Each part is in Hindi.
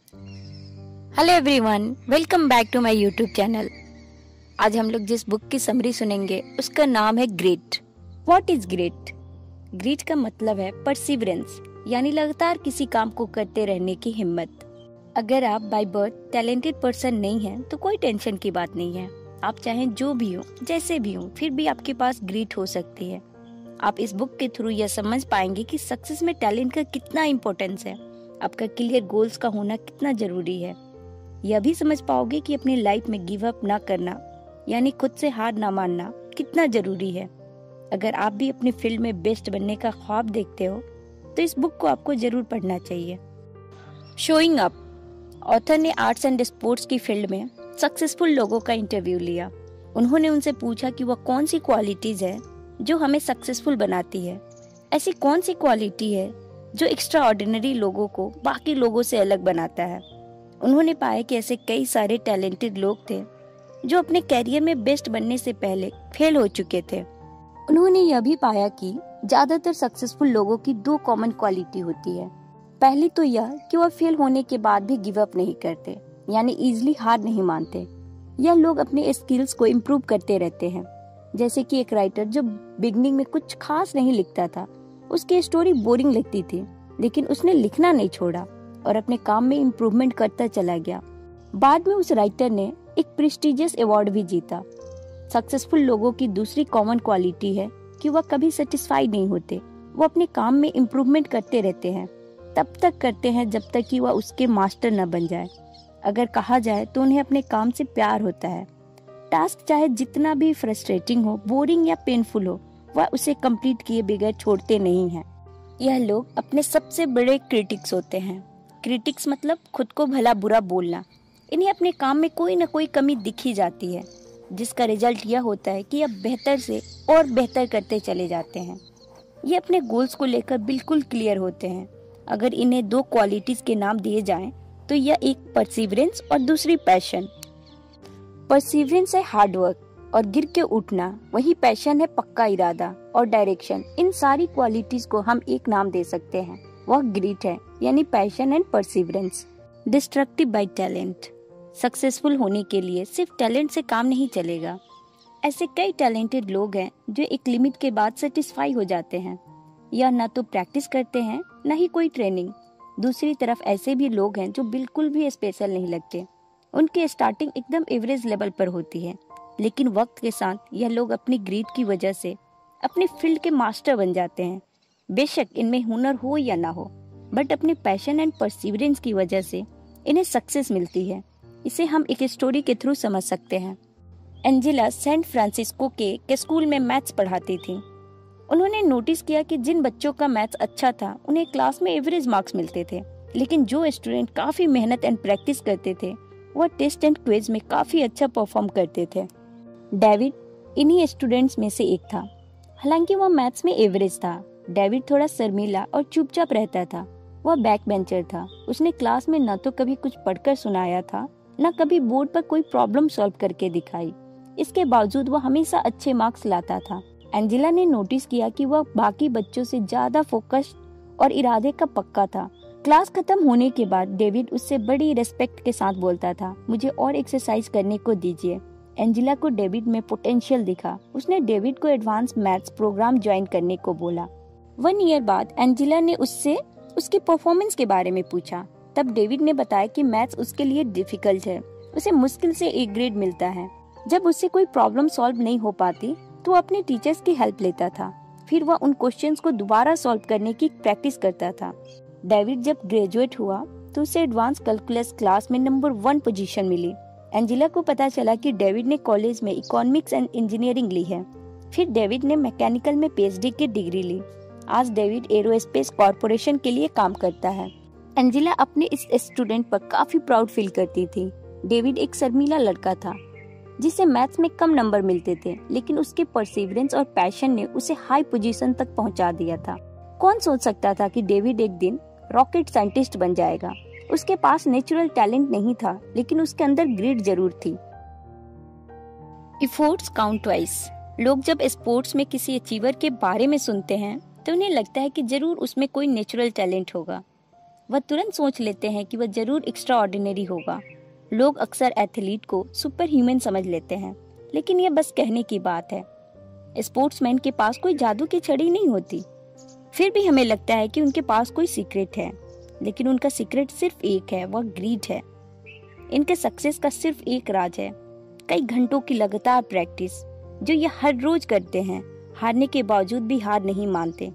Hello everyone, welcome back to my YouTube channel. आज हम लोग जिस बुक की समरी सुनेंगे उसका नाम है grit. What is grit? Grit का मतलब है परसिवरेंस, यानी लगातार किसी काम को करते रहने की हिम्मत। अगर आप बाय बर्थ टैलेंटेड पर्सन नहीं हैं तो कोई टेंशन की बात नहीं है। आप चाहें जो भी हो, जैसे भी हो, फिर भी आपके पास ग्रिट हो सकती है। आप इस बुक के थ्रू यह समझ पाएंगे कि सक्सेस में टैलेंट का कितना इम्पोर्टेंस है, आपका क्लियर गोल्स का होना कितना जरूरी है। यह भी समझ पाओगे कि अपनी लाइफ में गिव अप ना करना, यानी खुद से हार ना मानना कितना जरूरी है। अगर आप भी अपनी फील्ड में बेस्ट बनने का ख्वाब देखते हो तो इस बुक को आपको जरूर पढ़ना चाहिए। शोइंग अप, ऑथर ने आर्ट्स एंड स्पोर्ट्स की फील्ड में सक्सेसफुल लोगों का इंटरव्यू लिया। उन्होंने उनसे पूछा कि वह कौन सी क्वालिटीज है जो हमें सक्सेसफुल बनाती है। ऐसी कौन सी क्वालिटी है जो एक्स्ट्रा ऑर्डिनरी लोगों को बाकी लोगों से अलग बनाता है। उन्होंने पाया कि ऐसे कई सारे टैलेंटेड लोग थे जो अपने कैरियर में बेस्ट बनने से पहले फेल हो चुके थे। उन्होंने यह भी पाया कि ज्यादातर सक्सेसफुल लोगों की दो कॉमन क्वालिटी होती है। पहली तो यह कि वह फेल होने के बाद भी गिव अप नहीं करते, यानी इजीली हार नहीं मानते। यह लोग अपने स्किल्स को इम्प्रूव करते रहते हैं। जैसे कि एक राइटर जो बिगनिंग में कुछ खास नहीं लिखता था, उसकी स्टोरी बोरिंग लगती थी, लेकिन उसने लिखना नहीं छोड़ा और अपने काम में इम्प्रूवमेंट करता चला गया। बाद में उस राइटर ने एक प्रेस्टिजियस अवार्ड भी जीता। सक्सेसफुल लोगों की दूसरी कॉमन क्वालिटी है कि वह कभी सेटिस्फाइड नहीं होते। वो अपने काम में इम्प्रूवमेंट करते रहते हैं, तब तक करते हैं जब तक कि वह उसके मास्टर न बन जाए। अगर कहा जाए तो उन्हें अपने काम से प्यार होता है। टास्क चाहे जितना भी फ्रस्ट्रेटिंग हो, बोरिंग या पेनफुल हो, वह उसे कंप्लीट किए बगैर छोड़ते नहीं हैं। यह लोग अपने सबसे बड़े क्रिटिक्स होते हैं। क्रिटिक्स मतलब खुद को भला बुरा बोलना। इन्हें अपने काम में कोई न कोई कमी दिखी जाती है, जिसका रिजल्ट यह होता है कि यह बेहतर से और बेहतर करते चले जाते हैं। ये अपने गोल्स को लेकर बिल्कुल क्लियर होते हैं। अगर इन्हें दो क्वालिटीज के नाम दिए जाएं तो यह एक परसिवरेंस और दूसरी पैशन। परसिवरेंस है हार्ड वर्क और गिर के उठना, वही पैशन है पक्का इरादा और डायरेक्शन। इन सारी क्वालिटीज को हम एक नाम दे सकते हैं, वह ग्रिट है, यानी passion and perseverance. Distracted by talent, successful होने के लिए सिर्फ टैलेंट से काम नहीं चलेगा। ऐसे कई टैलेंटेड लोग हैं जो एक लिमिट के बाद सेटिस्फाई हो जाते हैं। यह न तो प्रैक्टिस करते हैं न ही कोई ट्रेनिंग। दूसरी तरफ ऐसे भी लोग हैं जो बिल्कुल भी स्पेशल नहीं लगते। उनकी स्टार्टिंग एकदम एवरेज लेवल पर होती है, लेकिन वक्त के साथ यह लोग अपनी ग्रिट की वजह से अपने फील्ड के मास्टर बन जाते हैं। बेशक इनमें हुनर हो या ना हो, बट अपने पैशन एंड परसिवरेंस की वजह से इन्हें सक्सेस मिलती है। इसे हम एक स्टोरी के थ्रू समझ सकते हैं। एंजेला सैन फ्रांसिस्को के स्कूल में मैथ्स पढ़ाती थी। उन्होंने नोटिस किया कि जिन बच्चों का मैथ्स अच्छा था उन्हें क्लास में एवरेज मार्क्स मिलते थे, लेकिन जो स्टूडेंट काफी मेहनत एंड प्रैक्टिस करते थे वह टेस्ट एंड क्विज में काफी अच्छा परफॉर्म करते थे। डेविड इन्हीं स्टूडेंट्स में से एक था। हालांकि वह मैथ्स में एवरेज था। डेविड थोड़ा शर्मीला और चुपचाप रहता था। वह बैक बेंचर था। उसने क्लास में न तो कभी कुछ पढ़कर सुनाया था, न कभी बोर्ड पर कोई प्रॉब्लम सॉल्व करके दिखाई। इसके बावजूद वह हमेशा अच्छे मार्क्स लाता था। एंजेला ने नोटिस किया कि वह बाकी बच्चों से ज्यादा फोकस्ड और इरादे का पक्का था। क्लास खत्म होने के बाद डेविड उससे बड़ी रिस्पेक्ट के साथ बोलता था, मुझे और एक्सरसाइज करने को दीजिए। एंजेला को डेविड में पोटेंशियल दिखा। उसने डेविड को एडवांस मैथ्स प्रोग्राम ज्वाइन करने को बोला। 1 ईयर बाद एंजेला ने उससे उसकी परफॉर्मेंस के बारे में पूछा। तब डेविड ने बताया कि मैथ्स उसके लिए डिफिकल्ट है, उसे मुश्किल से A ग्रेड मिलता है। जब उससे कोई प्रॉब्लम सॉल्व नहीं हो पाती तो अपने टीचर्स की हेल्प लेता था। फिर वह उन क्वेश्चंस को दोबारा सॉल्व करने की प्रैक्टिस करता था। डेविड जब ग्रेजुएट हुआ तो उसे एडवांस कैलकुलस क्लास में नंबर 1 पोजीशन मिली। एंजेला को पता चला कि डेविड ने कॉलेज में इकोनॉमिक्स एंड इंजीनियरिंग ली है। फिर डेविड ने मैकेनिकल में PhD की डिग्री ली। आज डेविड एरोस्पेस कॉर्पोरेशन के लिए काम करता है। एंजेला अपने इस स्टूडेंट पर काफी प्राउड फील करती थी। डेविड एक शर्मीला लड़का था जिसे मैथ्स में कम नंबर मिलते थे, लेकिन उसके परसिवरेंस और पैशन ने उसे हाई पोजीशन तक पहुंचा दिया था। कौन सोच सकता था कि डेविड एक दिन रॉकेट साइंटिस्ट बन जाएगा। उसके पास नेचुरल टैलेंट नहीं था, लेकिन उसके अंदर ग्रिट जरूर थी। Efforts count twice. लोग जब स्पोर्ट्स में किसी अचीवर के बारे में सुनते हैं तो उन्हें लगता है कि जरूर उसमें कोई नेचुरल टैलेंट होगा। वह तुरंत सोच लेते हैं कि वह जरूर एक्स्ट्रा ऑर्डिनरी होगा। लोग अक्सर एथलीट को सुपर ह्यूमन समझ लेते हैं, लेकिन यह बस कहने की बात है। स्पोर्ट्समैन के पास कोई जादू की छड़ी नहीं होती, फिर भी हमें लगता है कि उनके पास कोई सीक्रेट है, लेकिन उनका सीक्रेट सिर्फ एक है, वह ग्रीड है। इनके सक्सेस का सिर्फ एक राज है, कई घंटों की लगातार प्रैक्टिस जो ये हर रोज करते हैं। हारने के बावजूद भी हार नहीं मानते।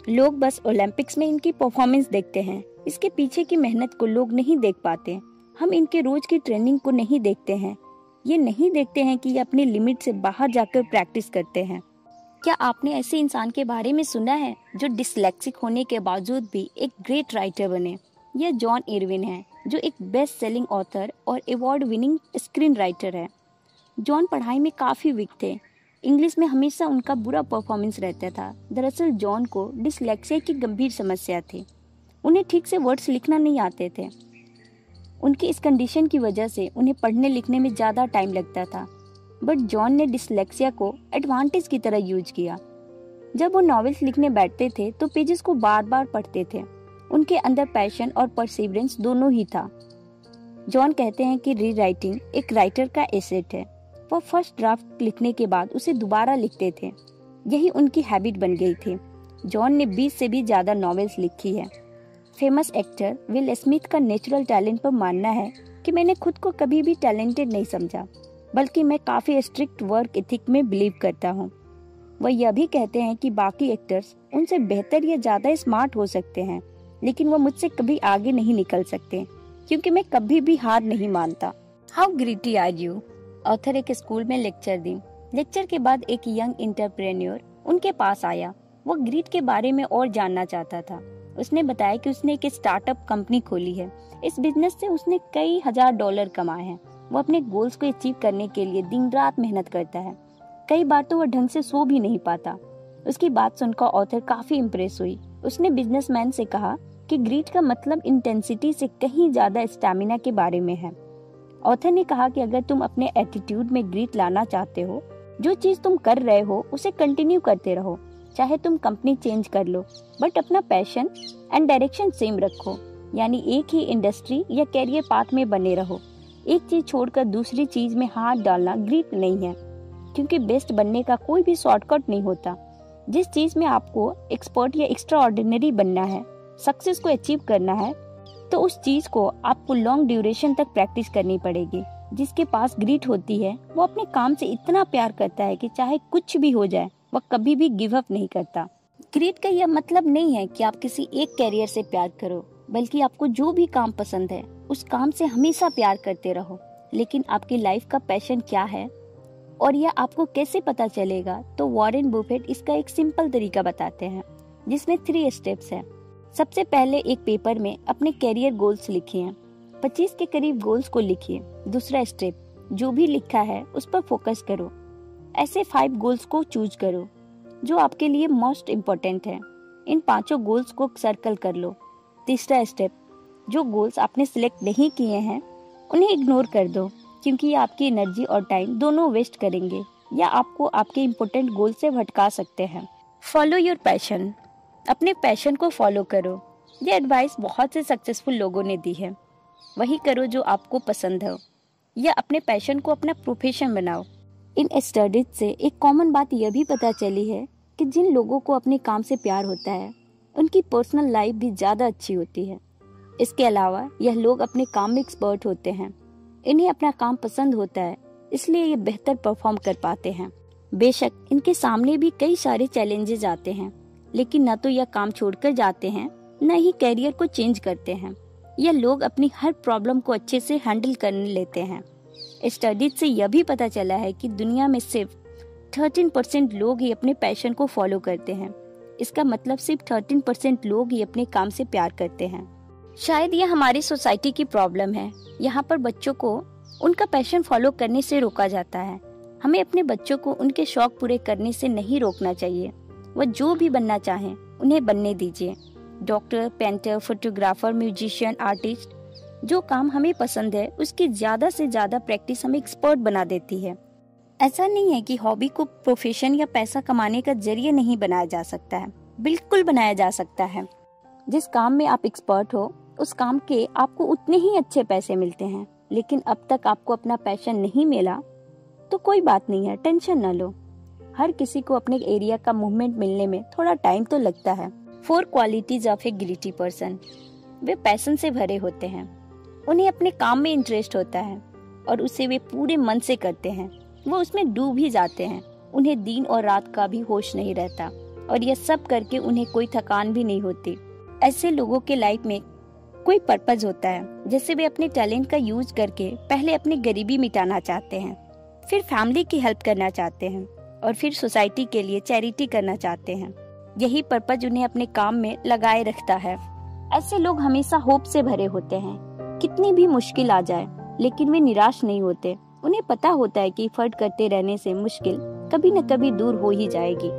लोग बस ओलंपिक्स में इनकी परफॉर्मेंस देखते हैं, इसके पीछे की मेहनत को लोग नहीं देख पाते। हम इनके रोज की ट्रेनिंग को नहीं देखते हैं, ये नहीं देखते हैं कि ये अपनी लिमिट से बाहर जाकर प्रैक्टिस करते हैं। क्या आपने ऐसे इंसान के बारे में सुना है जो डिसलेक्सिक होने के बावजूद भी एक ग्रेट राइटर बने? यह जॉन इरविन है, जो एक बेस्ट सेलिंग ऑथर और अवार्ड विनिंग स्क्रीन राइटर है। जॉन पढ़ाई में काफ़ी वीक थे, इंग्लिश में हमेशा उनका बुरा परफॉर्मेंस रहता था। दरअसल जॉन को डिसलेक्सिया की गंभीर समस्या थी, उन्हें ठीक से वर्ड्स लिखना नहीं आते थे। उनकी इस कंडीशन की वजह से उन्हें पढ़ने लिखने में ज़्यादा टाइम लगता था, बट जॉन ने डिसलेक्सिया को एडवांटेज की तरह यूज किया। जब वो नॉवेल्स लिखने बैठते थे तो पेजेस को बार बार पढ़ते थे। उनके अंदर पैशन और परसिवरेंस दोनों ही था। जॉन कहते हैं कि रीराइटिंग एक राइटर का एसेट है। वह फर्स्ट ड्राफ्ट लिखने के बाद उसे दोबारा लिखते थे, यही उनकी हैबिट बन गई थी। जॉन ने 20 से भी ज़्यादा नॉवेल्स लिखी है। फेमस एक्टर विल स्मिथ का नेचुरल टैलेंट पर मानना है कि मैंने खुद को कभी भी टैलेंटेड नहीं समझा, बल्कि मैं काफ़ी स्ट्रिक्ट वर्क एथिक में बिलीव करता हूँ। वह यह भी कहते हैं कि बाकी एक्टर्स उनसे बेहतर या ज़्यादा स्मार्ट हो सकते हैं, लेकिन वह मुझसे कभी आगे नहीं निकल सकते, क्योंकि मैं कभी भी हार नहीं मानता। How gritty are you? Author एक स्कूल में लेक्चर दी। लेक्चर के बाद एक यंग एंटरप्रेन्योर उनके पास आया। वह ग्रीड के बारे में और जानना चाहता था। उसने बताया कि उसने एक स्टार्टअप कंपनी खोली है। इस बिजनेस से उसने कई हजार डॉलर कमाए हैं। वो अपने गोल्स को अचीव करने के लिए दिन रात मेहनत करता है। कई बार तो वह ढंग से सो भी नहीं पाता। उसकी बात सुनकर ऑथर काफी इम्प्रेस हुई। उसने बिजनेसमैन से कहा कि ग्रीड का मतलब इंटेंसिटी से कहीं ज्यादा स्टैमिना के बारे में है। ऑथर ने कहा कि अगर तुम अपने एटीट्यूड में ग्रीड लाना चाहते हो, जो चीज तुम कर रहे हो उसे कंटिन्यू करते रहो, चाहे तुम कंपनी चेंज कर लो, बट अपना पैशन एंड डायरेक्शन सेम रखो। यानी एक ही इंडस्ट्री या कैरियर पाथ में बने रहो। एक चीज छोड़कर दूसरी चीज में हाथ डालना ग्रीड नहीं है, क्योंकि बेस्ट बनने का कोई भी शॉर्टकट नहीं होता। जिस चीज में आपको एक्सपर्ट या एक्स्ट्रा ऑर्डिनरी बनना है, सक्सेस को अचीव करना है, तो उस चीज को आपको लॉन्ग ड्यूरेशन तक प्रैक्टिस करनी पड़ेगी। जिसके पास ग्रीड होती है वो अपने काम से इतना प्यार करता है कि चाहे कुछ भी हो जाए वह कभी भी गिव अप नहीं करता। ग्रीड का यह मतलब नहीं है कि आप किसी एक कैरियर से प्यार करो, बल्कि आपको जो भी काम पसंद है उस काम से हमेशा प्यार करते रहो। लेकिन आपकी लाइफ का पैशन क्या है और यह आपको कैसे पता चलेगा, तो वॉरेन बफेट इसका एक सिंपल तरीका बताते हैं, जिसमें 3 स्टेप्स है। सबसे पहले एक पेपर में अपने कैरियर गोल्स लिखिए। 25 के करीब गोल्स को लिखिए। दूसरा स्टेप, जो भी लिखा है उस पर फोकस करो। ऐसे 5 गोल्स को चूज करो जो आपके लिए मोस्ट इम्पोर्टेंट है। इन 5 गोल्स को सर्कल कर लो। तीसरा स्टेप, जो गोल्स आपने सिलेक्ट नहीं किए हैं उन्हें इग्नोर कर दो, क्योंकि ये आपकी एनर्जी और टाइम दोनों वेस्ट करेंगे या आपको आपके इम्पोर्टेंट गोल से भटका सकते हैं। फॉलो योर पैशन, अपने पैशन को फॉलो करो। ये एडवाइस बहुत से सक्सेसफुल लोगों ने दी है। वही करो जो आपको पसंद हो, या अपने पैशन को अपना प्रोफेशन बनाओ। इन स्टडीज से एक कॉमन बात यह भी पता चली है कि जिन लोगों को अपने काम से प्यार होता है उनकी पर्सनल लाइफ भी ज़्यादा अच्छी होती है। इसके अलावा यह लोग अपने काम में एक्सपर्ट होते हैं। इन्हें अपना काम पसंद होता है, इसलिए ये बेहतर परफॉर्म कर पाते हैं। बेशक इनके सामने भी कई सारे चैलेंजेस आते हैं, लेकिन न तो यह काम छोड़कर जाते हैं, न ही कैरियर को चेंज करते हैं। यह लोग अपनी हर प्रॉब्लम को अच्छे से हैंडल करने लेते हैं। स्टडीज से यह भी पता चला है कि दुनिया में सिर्फ 13% लोग ही अपने पैशन को फॉलो करते हैं। इसका मतलब सिर्फ 13% लोग ही अपने काम से प्यार करते हैं। शायद यह हमारी सोसाइटी की प्रॉब्लम है। यहाँ पर बच्चों को उनका पैशन फॉलो करने से रोका जाता है। हमें अपने बच्चों को उनके शौक पूरे करने से नहीं रोकना चाहिए। वह जो भी बनना चाहें उन्हें बनने दीजिए। Doctor, painter, photographer, musician, artist, जो काम हमें पसंद है उसकी ज्यादा से ज्यादा प्रैक्टिस हमें एक्सपर्ट बना देती है। ऐसा नहीं है कि हॉबी को प्रोफेशन या पैसा कमाने का जरिए नहीं बनाया जा सकता है, बिल्कुल बनाया जा सकता है। जिस काम में आप एक्सपर्ट हो उस काम के आपको उतने ही अच्छे पैसे मिलते हैं, लेकिन अब तक आपको अपना पैशन नहीं मिला तो कोई बात नहीं है, टेंशन ना लो। हर किसी को अपने एरिया का मूवमेंट मिलने में थोड़ा टाइम तो लगता है। 4 qualities of A greedy person. Way passion से भरे होते हैं, उन्हें अपने काम में इंटरेस्ट होता है और उसे वे पूरे मन से करते हैं। वो उसमें डूब ही जाते हैं, उन्हें दिन और रात का भी होश नहीं रहता और यह सब करके उन्हें कोई थकान भी नहीं होती। ऐसे लोगों के लाइफ में कोई पर्पज होता है, जैसे वे अपने टैलेंट का यूज करके पहले अपनी गरीबी मिटाना चाहते हैं, फिर फैमिली की हेल्प करना चाहते हैं और फिर सोसाइटी के लिए चैरिटी करना चाहते हैं। यही पर्पज उन्हें अपने काम में लगाए रखता है। ऐसे लोग हमेशा होप से भरे होते हैं। कितनी भी मुश्किल आ जाए लेकिन वे निराश नहीं होते। उन्हें पता होता है कि एफर्ट करते रहने से मुश्किल कभी न कभी दूर हो ही जाएगी।